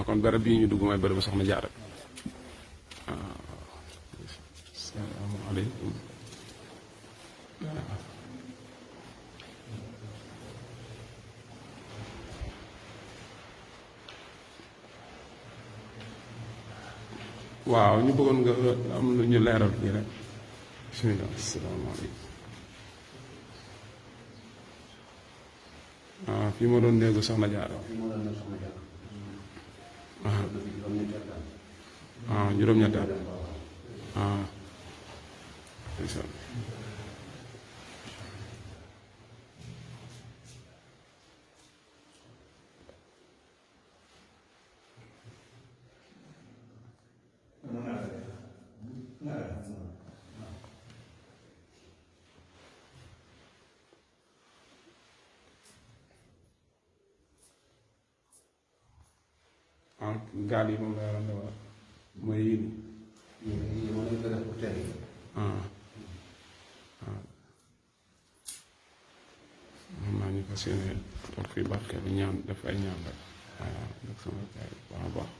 kon barab bii ñu dugg mooy barabu soxna Jaara salaamaaleykum waaw ñu bëggoon nga am lu ñu leeral fii rek bismillah asalaamaaleykum fii ma doon néegu soxna Jaara juróom-ñetti at ndeysaan gaal yi moom la yoroon de wala mooy yii nii xam naa ñu fas yéene toog fii barke bi ñaan def ay ñaan rek waaw def sama kay baax a baax